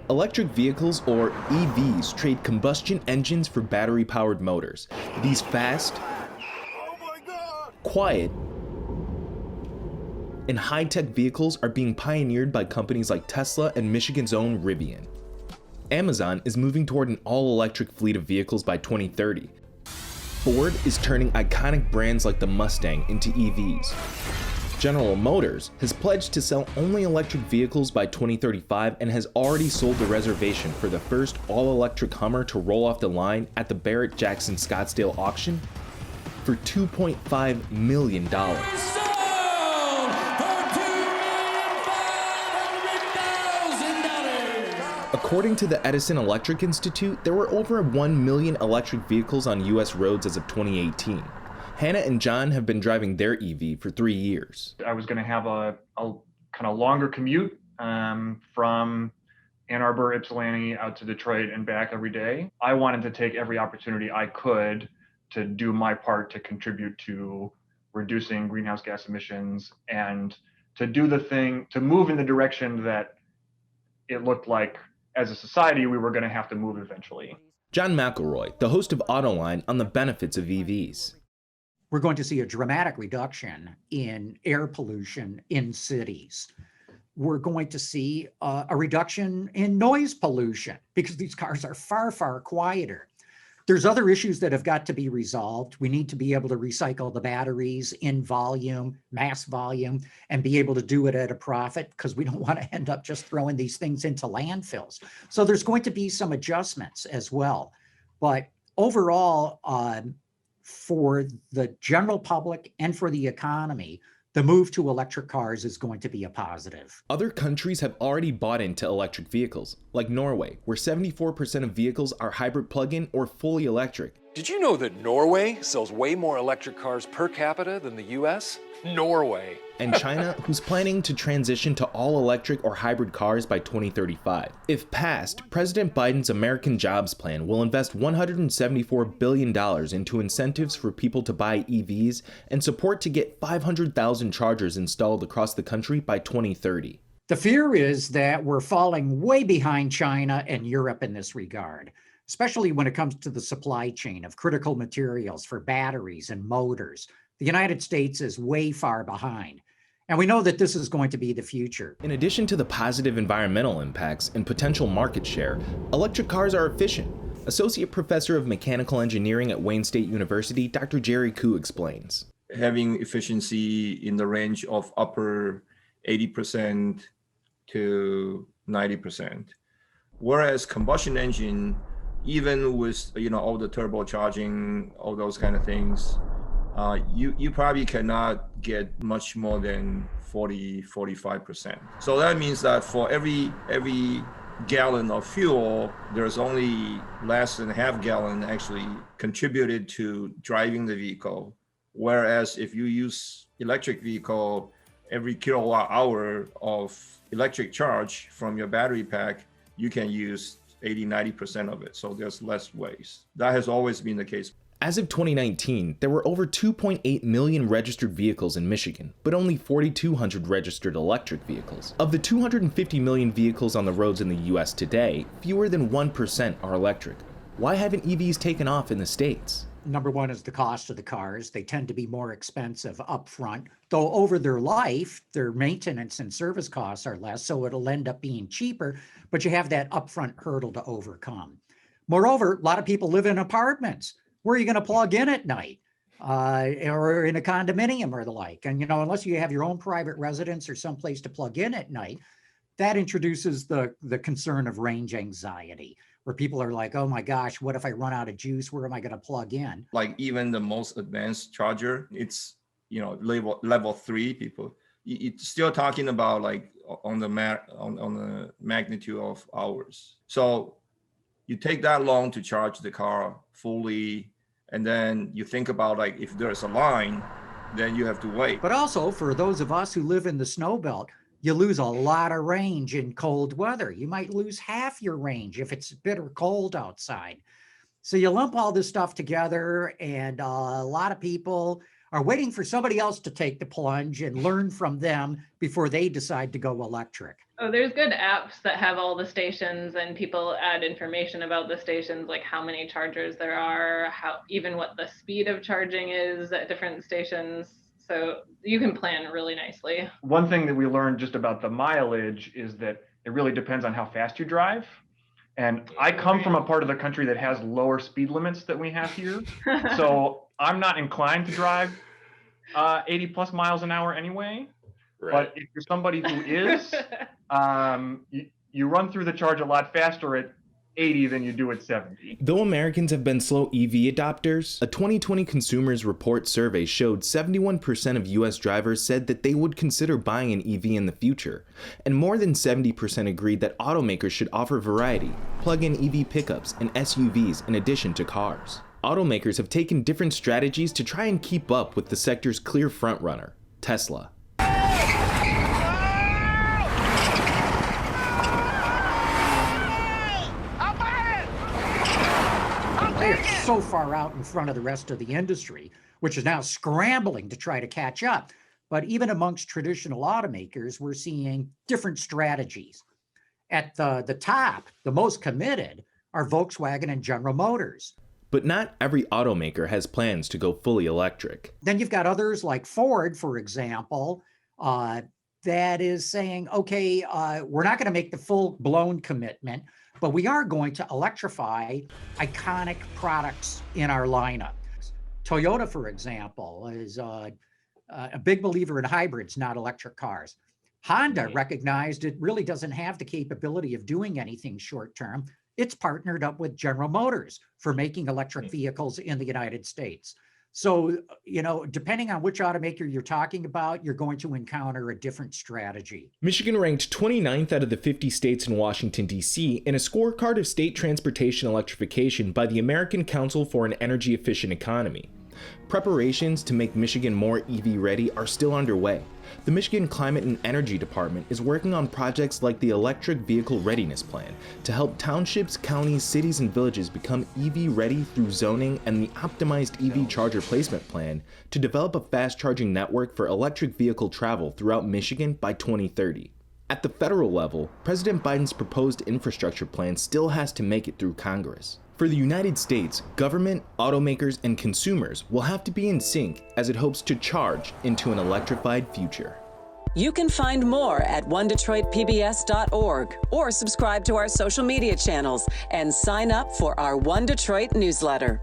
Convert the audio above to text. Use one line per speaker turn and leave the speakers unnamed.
Electric vehicles, or EVs, trade combustion engines for battery-powered motors. These fast, quiet, and high-tech vehicles are being pioneered by companies like Tesla and Michigan's own Rivian. Amazon is moving toward an all-electric fleet of vehicles by 2030. Ford is turning iconic brands like the Mustang into EVs. General Motors has pledged to sell only electric vehicles by 2035 and has already sold the reservation for the first all-electric Hummer to roll off the line at the Barrett-Jackson Scottsdale auction for $2.5 million. According to the Edison Electric Institute, there were over 1 million electric vehicles on US roads as of 2018. Hannah and John have been driving their EV for 3 years.
I was going to have a kind of longer commute from Ann Arbor, Ypsilanti out to Detroit and back every day. I wanted to take every opportunity I could to do my part to contribute to reducing greenhouse gas emissions and to do the thing, to move in the direction that it looked like as a society we were going to have to move eventually.
John McElroy, the host of Autoline, on the benefits of EVs.
We're going to see a dramatic reduction in air pollution in cities. We're going to see a reduction in noise pollution because these cars are far, far quieter. There's other issues that have got to be resolved. We need to be able to recycle the batteries in volume, mass volume, and be able to do it at a profit because we don't want to end up just throwing these things into landfills. So there's going to be some adjustments as well. But overall, for the general public and for the economy, the move to electric cars is going to be a positive.
Other countries have already bought into electric vehicles, like Norway, where 74% of vehicles are hybrid plug-in or fully electric.
Did you know that Norway sells way more electric cars per capita than the US? Norway.
And China, who's planning to transition to all-electric or hybrid cars by 2035. If passed, President Biden's American Jobs Plan will invest $174 billion into incentives for people to buy EVs and support to get 500,000 chargers installed across the country by 2030.
The fear is that we're falling way behind China and Europe in this regard, especially when it comes to the supply chain of critical materials for batteries and motors. The United States is way far behind. And we know that this is going to be the future.
In addition to the positive environmental impacts and potential market share, electric cars are efficient. Associate Professor of Mechanical Engineering at Wayne State University, Dr. Jerry Koo explains.
Having efficiency in the range of upper 80% to 90%. Whereas combustion engine, even with all the turbocharging, all those kind of things, you probably cannot get much more than 45%. So that means that for every gallon of fuel, there's only less than half gallon actually contributed to driving the vehicle. Whereas if you use electric vehicle, every kilowatt hour of electric charge from your battery pack, you can use 80-90% of it. So there's less waste. That has always been the case.
As of 2019, there were over 2.8 million registered vehicles in Michigan, but only 4,200 registered electric vehicles. Of the 250 million vehicles on the roads in the US today, fewer than 1% are electric. Why haven't EVs taken off in the States?
Number one is the cost of the cars. They tend to be more expensive upfront, though over their life, their maintenance and service costs are less, so it'll end up being cheaper, but you have that upfront hurdle to overcome. Moreover, a lot of people live in apartments. Where are you going to plug in at night? Or in a condominium or the like. And, unless you have your own private residence or someplace to plug in at night, that introduces the concern of range anxiety, where people are like, oh my gosh, what if I run out of juice? Where am I going to plug in?
Like even the most advanced charger, it's, level 3 people. It's still talking about like on the magnitude of hours. So you take that long to charge the car fully. And then you think about like, if there's a line, then you have to wait.
But also for those of us who live in the snow belt, you lose a lot of range in cold weather. You might lose half your range if it's bitter cold outside. So you lump all this stuff together, and a lot of people are waiting for somebody else to take the plunge and learn from them before they decide to go electric.
Oh, there's good apps that have all the stations, and people add information about the stations, like how many chargers there are, even what the speed of charging is at different stations. So you can plan really nicely.
One thing that we learned just about the mileage is that it really depends on how fast you drive. And I come from a part of the country that has lower speed limits than we have here. So I'm not inclined to drive 80 plus miles an hour anyway. Right. But if you're somebody who is, you run through the charge a lot faster at 80 than you do at 70.
Though Americans have been slow EV adopters, a 2020 Consumers Report survey showed 71% of US drivers said that they would consider buying an EV in the future, and more than 70% agreed that automakers should offer variety, plug-in EV pickups, and SUVs in addition to cars. Automakers have taken different strategies to try and keep up with the sector's clear frontrunner, Tesla.
They're so far out in front of the rest of the industry, which is now scrambling to try to catch up. But even amongst traditional automakers, we're seeing different strategies. At the top, the most committed are Volkswagen and General Motors.
But not every automaker has plans to go fully electric.
Then you've got others like Ford, for example, that is saying, okay, we're not going to make the full-blown commitment, but we are going to electrify iconic products in our lineup. Toyota, for example, is a big believer in hybrids, not electric cars. Honda recognized it really doesn't have the capability of doing anything short-term. It's partnered up with General Motors for making electric vehicles in the United States. So, depending on which automaker you're talking about, you're going to encounter a different strategy.
Michigan ranked 29th out of the 50 states in Washington, D.C. in a scorecard of state transportation electrification by the American Council for an Energy Efficient Economy. Preparations to make Michigan more EV ready are still underway. The Michigan Climate and Energy Department is working on projects like the Electric Vehicle Readiness Plan to help townships, counties, cities, and villages become EV ready through zoning, and the Optimized EV Charger Placement Plan to develop a fast charging network for electric vehicle travel throughout Michigan by 2030. At the federal level, President Biden's proposed infrastructure plan still has to make it through Congress. For the United States, government, automakers, and consumers will have to be in sync as it hopes to charge into an electrified future.
You can find more at onedetroitpbs.org or subscribe to our social media channels and sign up for our One Detroit newsletter.